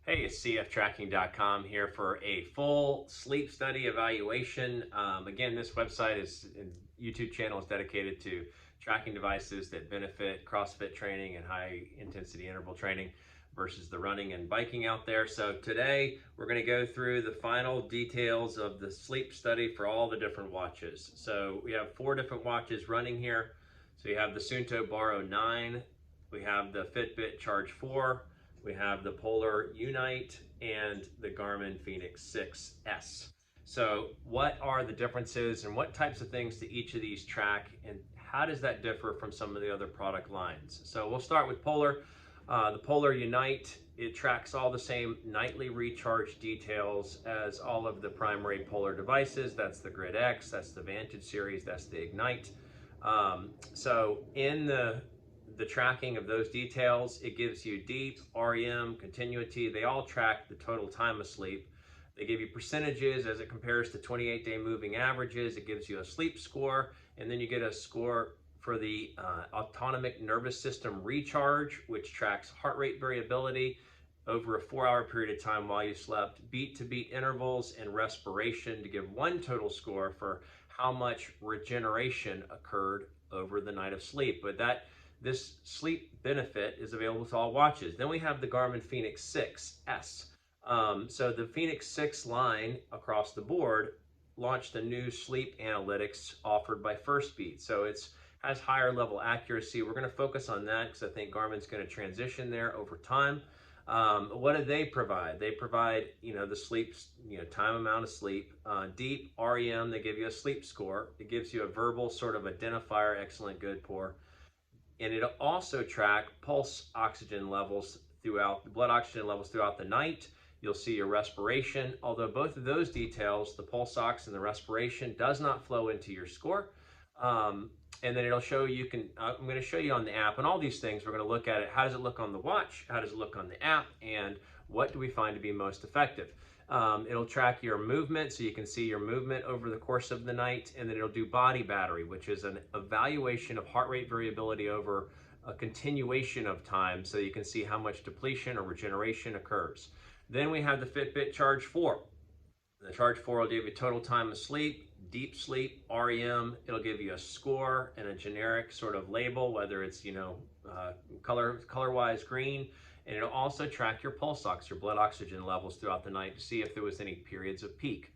Hey, it's cftracking.com here for a full sleep study evaluation. Again, this website and YouTube channel is dedicated to tracking devices that benefit CrossFit training and high intensity interval training versus the running and biking out there. So today we're going to go through the final details of the sleep study for all the different watches. So we have 4 different watches running here. So you have the Suunto Baro 9, we have the Fitbit Charge 4, we have the Polar Unite, and the Garmin Fenix 6S. So what are the differences and what types of things do each of these track, and how does that differ from some of the other product lines? So we'll start with Polar. The Polar Unite, it tracks all the same nightly recharge details as all of the primary Polar devices. That's the Grid X, that's the Vantage series, that's the Ignite. So in the tracking of those details, it gives you deep, REM, continuity. They all track the total time of sleep. They give you percentages as it compares to 28-day moving averages. It gives you a sleep score, and then you get a score for the autonomic nervous system recharge, which tracks heart rate variability over a 4-hour period of time while you slept, beat-to-beat intervals, and respiration to give one total score for how much regeneration occurred over the night of sleep. But this sleep benefit is available to all watches. Then we have the Garmin Fenix 6S. So the Fenix 6 line across the board launched a new sleep analytics offered by Firstbeat. So it has higher level accuracy. We're going to focus on that because I think Garmin's going to transition there over time. What do they provide? They provide, the sleep, time amount of sleep, deep REM. They give you a sleep score. It gives you a verbal sort of identifier, excellent, good, poor. And it'll also track pulse oxygen levels blood oxygen levels throughout the night. You'll see your respiration, although both of those details, the pulse ox and the respiration, does not flow into your score. And then it'll show you, I'm going to show you on the app, and all these things, we're going to look at it. How does it look on the watch? How does it look on the app? And what do we find to be most effective? It'll track your movement, so you can see your movement over the course of the night, and then it'll do body battery, which is an evaluation of heart rate variability over a continuation of time, so you can see how much depletion or regeneration occurs. Then we have the Fitbit Charge 4. The Charge 4 will give you total time of sleep, deep sleep, REM. It'll give you a score and a generic sort of label, whether it's, color-wise green. And it'll also track your pulse ox, your blood oxygen levels throughout the night to see if there was any periods of peak.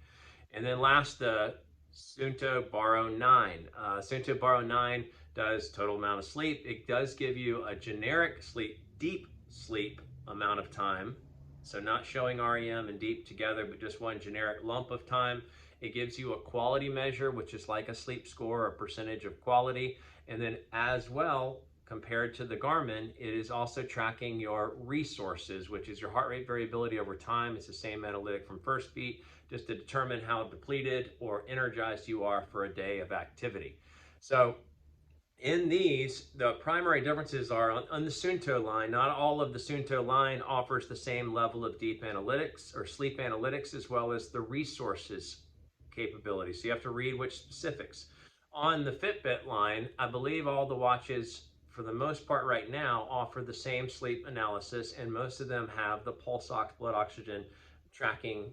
And then last, the Suunto Baro 9. Suunto Baro 9 does total amount of sleep. It does give you a generic sleep, deep sleep amount of time. So not showing REM and deep together, but just one generic lump of time. It gives you a quality measure, which is like a sleep score, a percentage of quality. And then as well, compared to the Garmin, it is also tracking your resources, which is your heart rate variability over time. It's the same analytic from Firstbeat, just to determine how depleted or energized you are for a day of activity. So in these, the primary differences are on the Suunto line. Not all of the Suunto line offers the same level of deep analytics or sleep analytics, as well as the resources capability. So you have to read which specifics. On the Fitbit line, I believe all the watches, for the most part right now, offer the same sleep analysis, and most of them have the pulse ox, blood oxygen tracking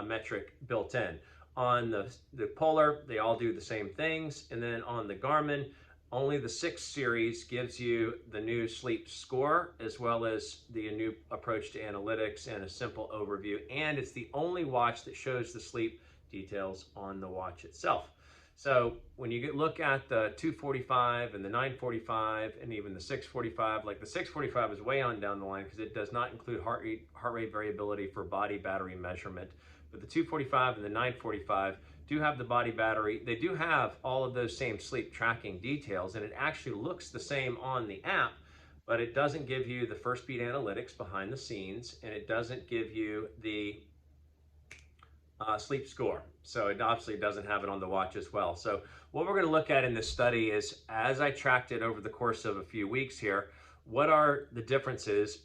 metric built in. On the Polar, they all do the same things. And then on the Garmin, only the 6 series gives you the new sleep score, as well as the new approach to analytics and a simple overview. And it's the only watch that shows the sleep details on the watch itself. So when you look at the 245 and the 945 and even the 645, like the 645 is way on down the line because it does not include heart rate variability for body battery measurement. But the 245 and the 945 do have the body battery. They do have all of those same sleep tracking details, and it actually looks the same on the app, but it doesn't give you the Firstbeat analytics behind the scenes, and it doesn't give you the sleep score. So it obviously doesn't have it on the watch as well. So what we're going to look at in this study is, as I tracked it over the course of a few weeks here, what are the differences,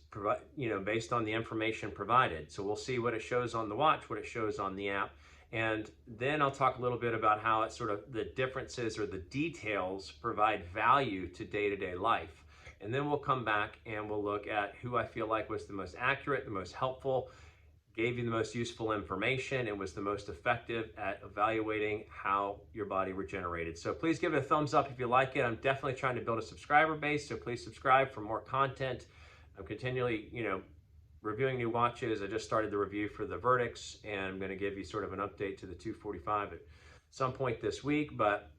based on the information provided. So we'll see what it shows on the watch, what it shows on the app, and then I'll talk a little bit about how it's sort of the differences or the details provide value to day-to-day life. And then we'll come back and we'll look at who I feel like was the most accurate, the most helpful, gave you the most useful information, and was the most effective at evaluating how your body regenerated. So please give it a thumbs up if you like it. I'm definitely trying to build a subscriber base, so please subscribe for more content. I'm continually, reviewing new watches. I just started the review for the Verdicts, and I'm going to give you sort of an update to the 245 at some point this week. But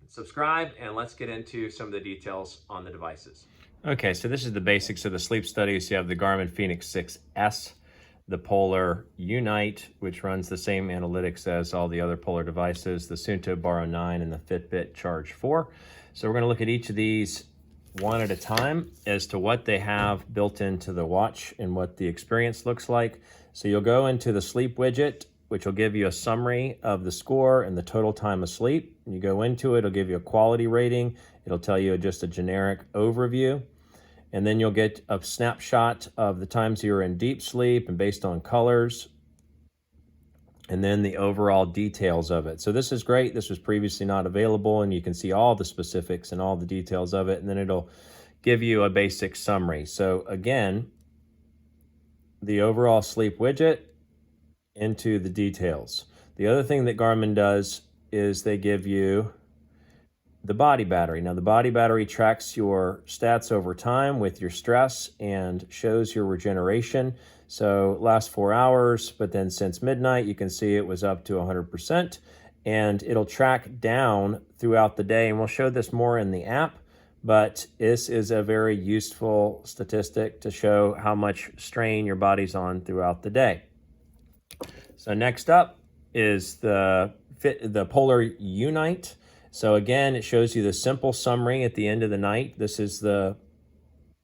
subscribe, and let's get into some of the details on the devices. Okay, so this is the basics of the sleep study. So you have the Garmin Fenix 6S, the Polar Unite, which runs the same analytics as all the other Polar devices, the Suunto Baro 9, and the Fitbit Charge 4. So we're going to look at each of these one at a time as to what they have built into the watch and what the experience looks like. So you'll go into the sleep widget, which will give you a summary of the score and the total time of sleep. You go into it, it'll give you a quality rating. It'll tell you just a generic overview. And then you'll get a snapshot of the times you were in deep sleep and based on colors, and then the overall details of it. So this is great. This was previously not available, and you can see all the specifics and all the details of it, and then it'll give you a basic summary. So again, the overall sleep widget into the details. The other thing that Garmin does is they give you the body battery. Now the body battery tracks your stats over time with your stress and shows your regeneration. So last 4 hours, but then since midnight, you can see it was up to 100%, and it'll track down throughout the day. And we'll show this more in the app, but this is a very useful statistic to show how much strain your body's on throughout the day. So next up is the Polar Unite. So again, it shows you the simple summary at the end of the night. This is the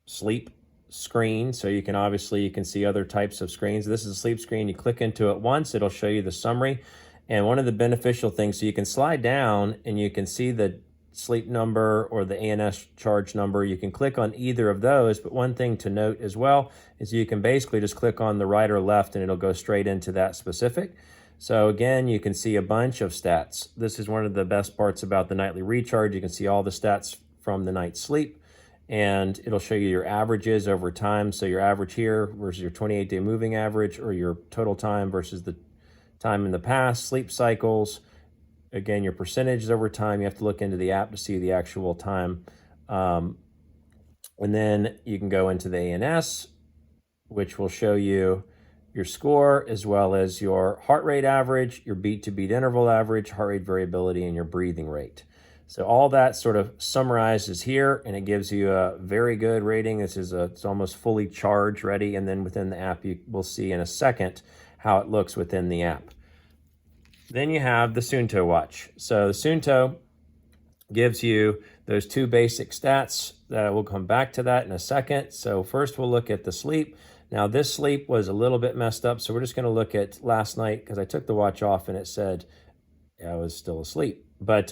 sleep screen. So you can see other types of screens. This is a sleep screen. You click into it once, it'll show you the summary. And one of the beneficial things, so you can slide down and you can see the sleep number or the ANS charge number. You can click on either of those, but one thing to note as well is you can basically just click on the right or left and it'll go straight into that specific. So again, you can see a bunch of stats. This is one of the best parts about the nightly recharge. You can see all the stats from the night's sleep, and it'll show you your averages over time. So your average here versus your 28-day moving average, or your total time versus the time in the past, sleep cycles. Again, your percentages over time. You have to look into the app to see the actual time. And then you can go into the ANS, which will show you your score, as well as your heart rate average, your beat-to-beat interval average, heart rate variability, and your breathing rate. So all that sort of summarizes here, and it gives you a very good rating. It's almost fully charge ready, and then within the app, you will see in a second how it looks within the app. Then you have the Suunto watch. So the Suunto gives you those two basic stats. We'll come back to that in a second. So first we'll look at the sleep. Now this sleep was a little bit messed up, so we're just going to look at last night because I took the watch off and it said I was still asleep. But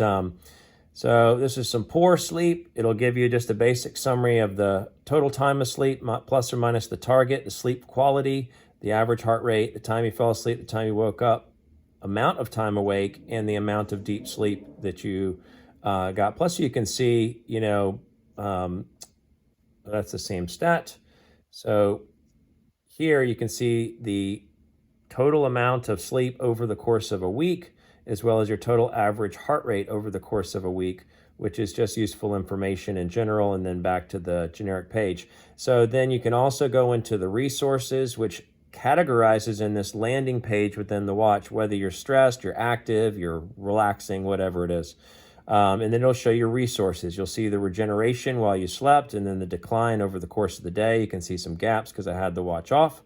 so this is some poor sleep. It'll give you just a basic summary of the total time of sleep, plus or minus the target, the sleep quality, the average heart rate, the time you fell asleep, the time you woke up, amount of time awake, and the amount of deep sleep that you got. Plus you can see, that's the same stat. So here you can see the total amount of sleep over the course of a week, as well as your total average heart rate over the course of a week, which is just useful information in general, and then back to the generic page. So then you can also go into the resources, which categorizes in this landing page within the watch, whether you're stressed, you're active, you're relaxing, whatever it is. And then it'll show you resources. You'll see the regeneration while you slept, and then the decline over the course of the day. You can see some gaps because I had the watch off.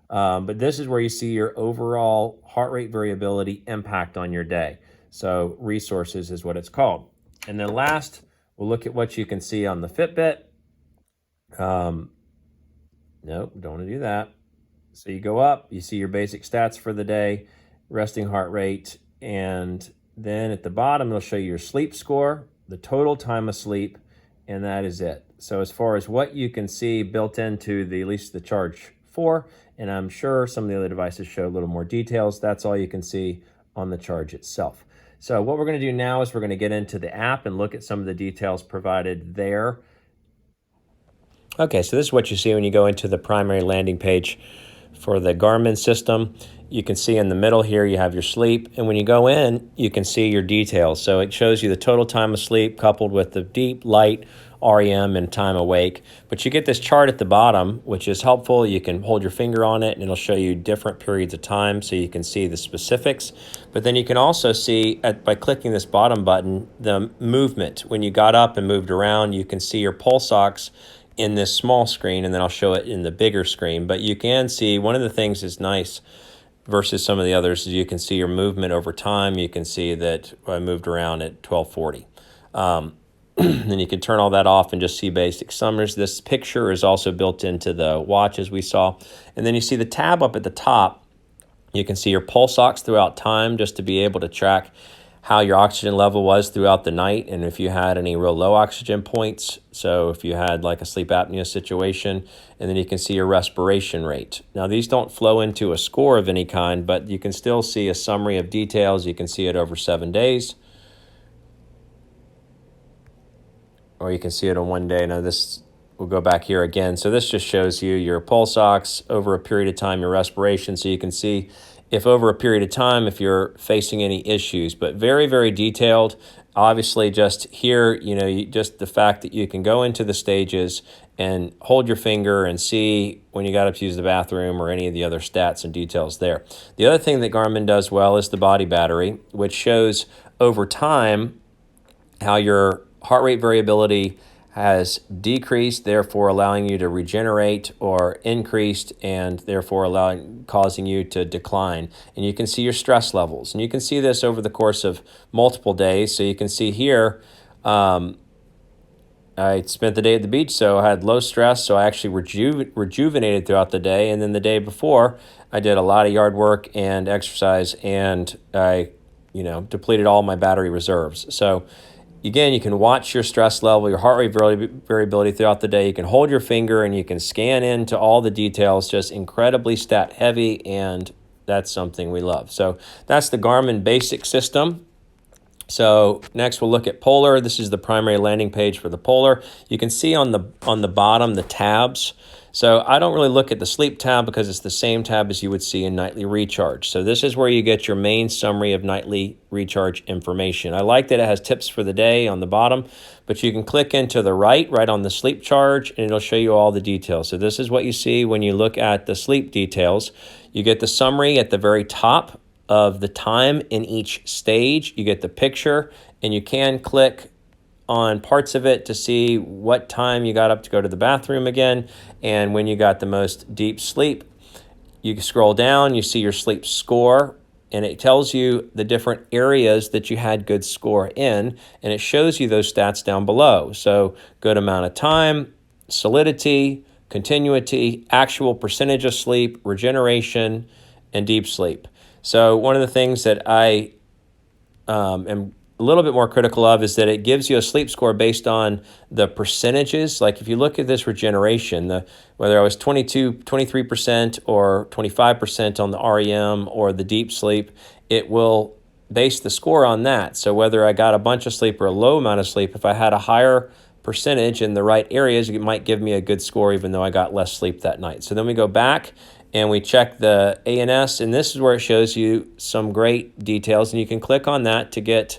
But this is where you see your overall heart rate variability impact on your day. So resources is what it's called. And then last, we'll look at what you can see on the Fitbit. Nope, don't want to do that. So you go up, you see your basic stats for the day, resting heart rate, and then at the bottom, it'll show you your sleep score, the total time of sleep, and that is it. So as far as what you can see built into at least the Charge 4, and I'm sure some of the other devices show a little more details, that's all you can see on the Charge itself. So what we're going to do now is we're going to get into the app and look at some of the details provided there. Okay, so this is what you see when you go into the primary landing page for the Garmin system. You can see in the middle here you have your sleep, and when you go in, you can see your details. So it shows you the total time of sleep coupled with the deep, light, REM, and time awake. But you get this chart at the bottom, which is helpful. You can hold your finger on it, and it'll show you different periods of time so you can see the specifics. But then you can also see, by clicking this bottom button, the movement. When you got up and moved around, you can see your pulse ox in this small screen, and then I'll show it in the bigger screen. But you can see, one of the things that's nice versus some of the others is you can see your movement over time. You can see that I moved around at 1240. Then you can turn all that off and just see basic summaries. This picture is also built into the watch, as we saw. And then you see the tab up at the top. You can see your pulse ox throughout time, just to be able to track how your oxygen level was throughout the night, and if you had any real low oxygen points. So if you had like a sleep apnea situation, and then you can see your respiration rate. Now these don't flow into a score of any kind, but you can still see a summary of details. You can see it over 7 days, or you can see it on 1 day. Now this, we'll go back here again. So this just shows you your pulse ox over a period of time, your respiration, so you can see if over a period of time, if you're facing any issues. But very, very detailed. Obviously, just here, just the fact that you can go into the stages and hold your finger and see when you got up to use the bathroom or any of the other stats and details there. The other thing that Garmin does well is the body battery, which shows over time how your heart rate variability has decreased, therefore allowing you to regenerate, or increased and therefore causing you to decline. And you can see your stress levels. And you can see this over the course of multiple days. So you can see here, I spent the day at the beach, so I had low stress, so I actually rejuvenated throughout the day. And then the day before, I did a lot of yard work and exercise, and I, depleted all my battery reserves. So again, you can watch your stress level, your heart rate variability throughout the day. You can hold your finger and you can scan into all the details, just incredibly stat heavy, and that's something we love. So that's the Garmin basic system. So next we'll look at Polar. This is the primary landing page for the Polar. You can see on the bottom the tabs. So I don't really look at the sleep tab because it's the same tab as you would see in nightly recharge. So this is where you get your main summary of nightly recharge information. I like that it has tips for the day on the bottom, but you can click into the right on the sleep charge, and it'll show you all the details. So this is what you see when you look at the sleep details. You get the summary at the very top of the time in each stage. You get the picture, and you can click on parts of it to see what time you got up to go to the bathroom again, and when you got the most deep sleep. You scroll down, you see your sleep score, and it tells you the different areas that you had good score in, and it shows you those stats down below. So good amount of time, solidity, continuity, actual percentage of sleep, regeneration, and deep sleep. So one of the things that I am a little bit more critical of is that it gives you a sleep score based on the percentages. Like if you look at this regeneration, whether I was 23% or 25% on the REM or the deep sleep, it will base the score on that. So whether I got a bunch of sleep or a low amount of sleep, if I had a higher percentage in the right areas, it might give me a good score even though I got less sleep that night. So then we go back and we check the ANS, and this is where it shows you some great details, and you can click on that to get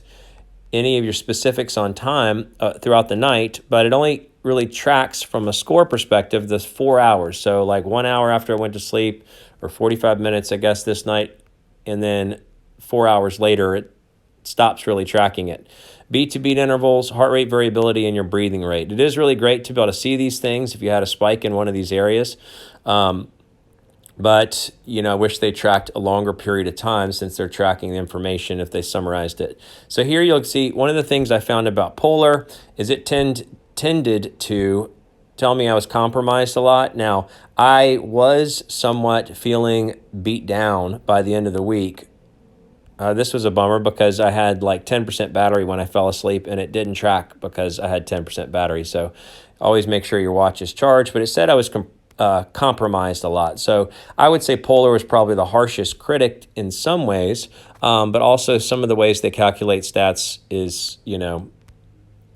any of your specifics on time throughout the night, but it only really tracks from a score perspective the 4 hours. So like 1 hour after I went to sleep, or 45 minutes, I guess, this night, and then 4 hours later, it stops really tracking it. Beat to beat intervals, heart rate variability, and your breathing rate. It is really great to be able to see these things if you had a spike in one of these areas. But, I wish they tracked a longer period of time, since they're tracking the information if they summarized it. So here you'll see one of the things I found about Polar is it tended to tell me I was compromised a lot. Now, I was somewhat feeling beat down by the end of the week. This was a bummer because I had like 10% battery when I fell asleep, and it didn't track because I had 10% battery. So always make sure your watch is charged. But it said I was compromised a lot. So I would say Polar was probably the harshest critic in some ways, but also some of the ways they calculate stats is,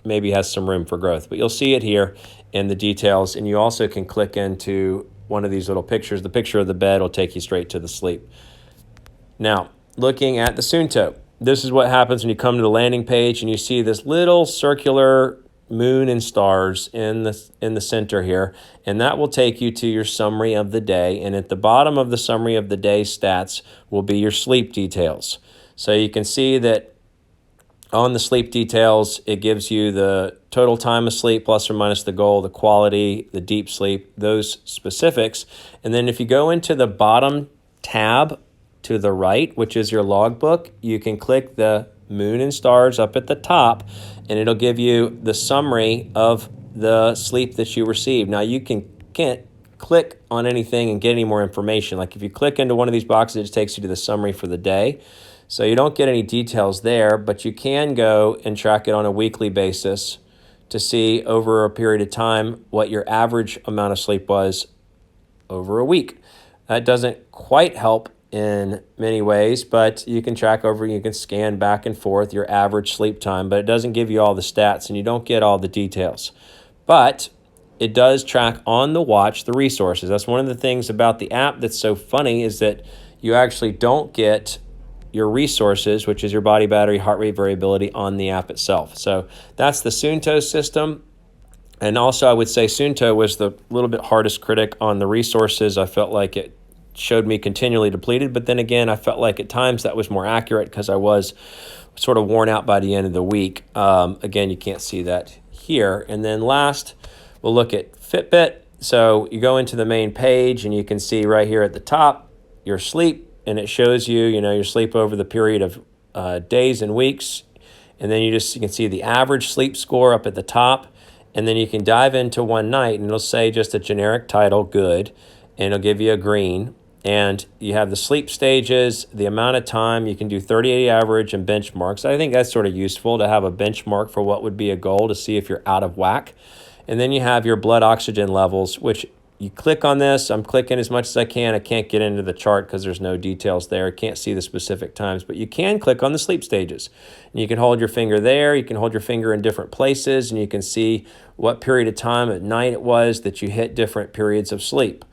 maybe has some room for growth. But you'll see it here and the details. And you also can click into one of these little pictures. The picture of the bed will take you straight to the sleep. Now, looking at the Suunto, this is what happens when you come to the landing page and you see this little circular moon and stars in the center here, and that will take you to your summary of the day. And at the bottom of the summary of the day stats will be your sleep details. So you can see that on the sleep details, it gives you the total time of sleep plus or minus the goal, the quality, the deep sleep, those specifics. And then if you go into the bottom tab to the right, which is your logbook, you can click the moon and stars up at the top, and it'll give you the summary of the sleep that you received. Now you can't click on anything and get any more information. Like if you click into one of these boxes, it just takes you to the summary for the day. So you don't get any details there, but you can go and track it on a weekly basis to see over a period of time what your average amount of sleep was over a week. That doesn't quite help in many ways, but you can you can scan back and forth your average sleep time, but it doesn't give you all the stats and you don't get all the details. But it does track on the watch the resources. That's one of the things about the app that's so funny, is that you actually don't get your resources, which is your body battery, heart rate variability, on the app itself. So that's the Suunto system. And also I would say Suunto was the little bit hardest critic on the resources. I felt like it showed me continually depleted, but then again, I felt like at times that was more accurate because I was sort of worn out by the end of the week. Again, you can't see that here. And then last, we'll look at Fitbit. So you go into the main page and you can see right here at the top your sleep, and it shows you, your sleep over the period of days and weeks. And then you can see the average sleep score up at the top. And then you can dive into one night and it'll say just a generic title, good, and it'll give you a green. And you have the sleep stages, the amount of time. You can do 30-day average and benchmarks. I think that's sort of useful to have a benchmark for what would be a goal to see if you're out of whack. And then you have your blood oxygen levels, which you click on this. I'm clicking as much as I can. I can't get into the chart because there's no details there. I can't see the specific times, but you can click on the sleep stages. And you can hold your finger there. You can hold your finger in different places, and you can see what period of time at night it was that you hit different periods of sleep.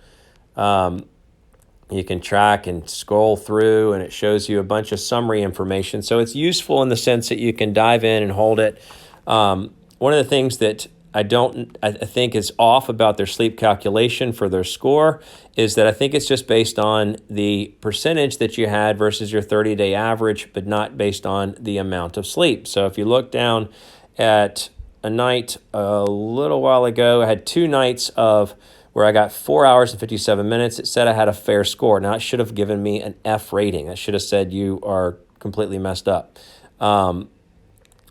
You can track and scroll through, and it shows you a bunch of summary information. So it's useful in the sense that you can dive in and hold it. One of the things that I think is off about their sleep calculation for their score is that I think it's just based on the percentage that you had versus your 30-day average, but not based on the amount of sleep. So if you look down at a night a little while ago, I had 2 nights of where I got 4 hours and 57 minutes. It said I had a fair score. Now, it should have given me an F rating. I should have said you are completely messed up.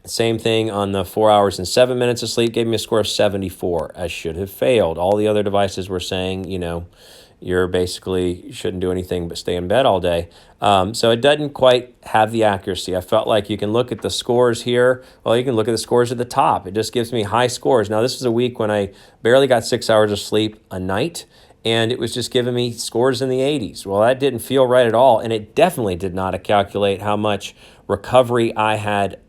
Same thing on the 4 hours and 7 minutes of sleep, gave me a score of 74. I should have failed. All the other devices were saying, you're basically shouldn't do anything but stay in bed all day. So it doesn't quite have the accuracy. I felt like you can look at the scores here. Well, you can look at the scores at the top. It just gives me high scores. Now, this was a week when I barely got 6 hours of sleep a night, and it was just giving me scores in the 80s. Well, that didn't feel right at all, and it definitely did not calculate how much recovery I had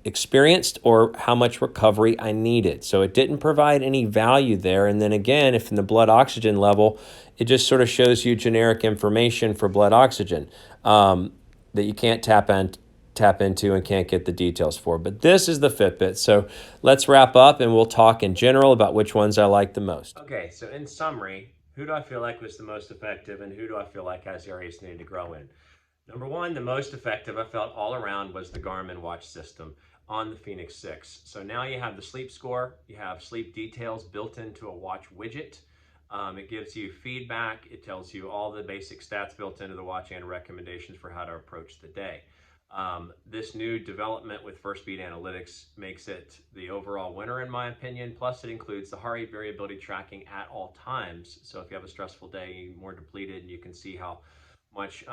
experienced or how much recovery I needed. So it didn't provide any value there. And then again, if in the blood oxygen level, it just sort of shows you generic information for blood oxygen that you can't tap into and can't get the details for. But this is the Fitbit. So let's wrap up and we'll talk in general about which ones I like the most. Okay, so in summary, who do I feel like was the most effective and who do I feel like has areas needed to grow in? Number one, the most effective I felt all around was the Garmin watch system on the Fenix 6. So now you have the sleep score, you have sleep details built into a watch widget. It gives you feedback, it tells you all the basic stats built into the watch and recommendations for how to approach the day. This new development with First Beat Analytics makes it the overall winner in my opinion. Plus it includes the heart rate variability tracking at all times. So if you have a stressful day, you're more depleted, and you can see how much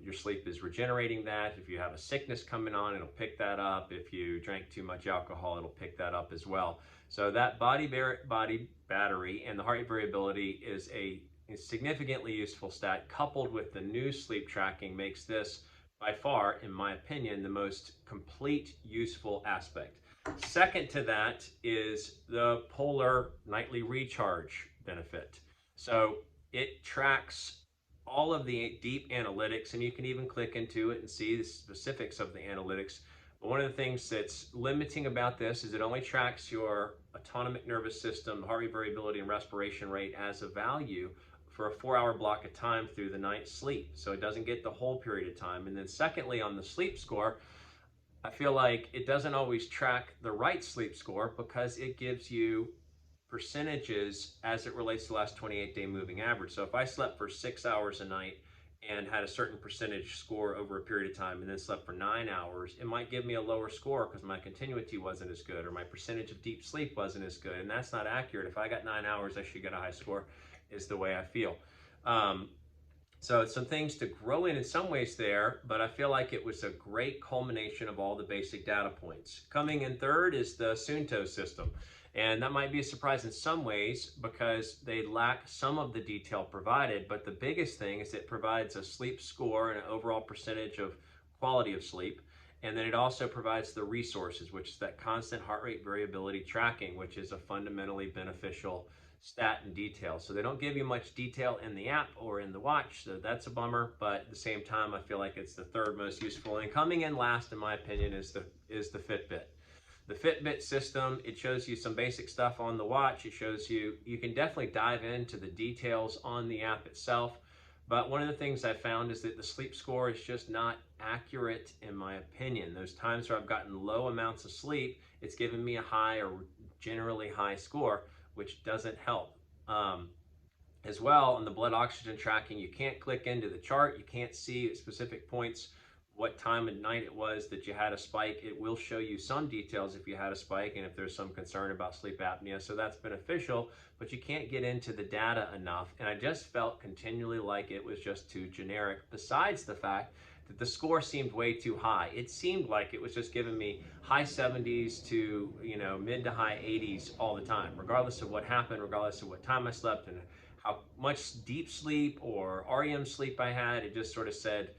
your sleep is regenerating that. If you have a sickness coming on, it'll pick that up. If you drank too much alcohol, it'll pick that up as well. So that body battery and the heart rate variability is a significantly useful stat, coupled with the new sleep tracking, makes this by far, in my opinion, the most complete useful aspect. Second to that is the Polar Nightly Recharge benefit. So it tracks all of the deep analytics, and you can even click into it and see the specifics of the analytics. But one of the things that's limiting about this is it only tracks your autonomic nervous system, heart rate variability, and respiration rate as a value for a 4-hour block of time through the night's sleep. So it doesn't get the whole period of time. And then secondly, on the sleep score, I feel like it doesn't always track the right sleep score because it gives you percentages as it relates to the last 28-day moving average. So if I slept for 6 hours a night and had a certain percentage score over a period of time and then slept for 9 hours, it might give me a lower score because my continuity wasn't as good or my percentage of deep sleep wasn't as good. And that's not accurate. If I got 9 hours, I should get a high score, is the way I feel. So some things to grow in some ways there, but I feel like it was a great culmination of all the basic data points. Coming in third is the Suunto System. And that might be a surprise in some ways because they lack some of the detail provided, but the biggest thing is it provides a sleep score and an overall percentage of quality of sleep. And then it also provides the resources, which is that constant heart rate variability tracking, which is a fundamentally beneficial stat and detail. So they don't give you much detail in the app or in the watch, so that's a bummer, but at the same time I feel like it's the third most useful. And coming in last, in my opinion, is the Fitbit. The Fitbit system, it shows you some basic stuff on the watch. It shows you can definitely dive into the details on the app itself. But one of the things I found is that the sleep score is just not accurate in my opinion. Those times where I've gotten low amounts of sleep, it's given me a high or generally high score, which doesn't help. As well, on the blood oxygen tracking, you can't click into the chart. You can't see at specific points what time of night it was that you had a spike. It will show you some details if you had a spike and if there's some concern about sleep apnea. So that's beneficial, but you can't get into the data enough. And I just felt continually like it was just too generic, besides the fact that the score seemed way too high. It seemed like it was just giving me high 70s to, mid to high 80s all the time, regardless of what happened, regardless of what time I slept and how much deep sleep or REM sleep I had. It just sort of said,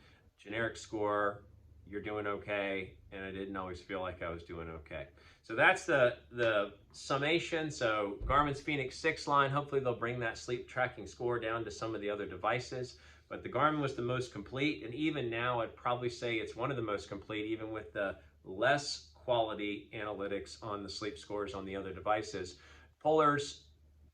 generic score, you're doing okay, and I didn't always feel like I was doing okay. So that's the summation. So Garmin's Fenix 6 line, hopefully they'll bring that sleep tracking score down to some of the other devices. But the Garmin was the most complete, and even now I'd probably say it's one of the most complete, even with the less quality analytics on the sleep scores on the other devices. Polar's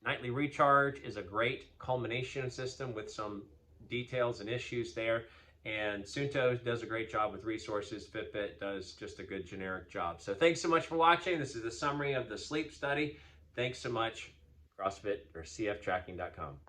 Nightly Recharge is a great culmination system with some details and issues there. And Suunto does a great job with resources. Fitbit does just a good generic job. So thanks so much for watching. This is a summary of the sleep study. Thanks so much, CrossFit or cftracking.com.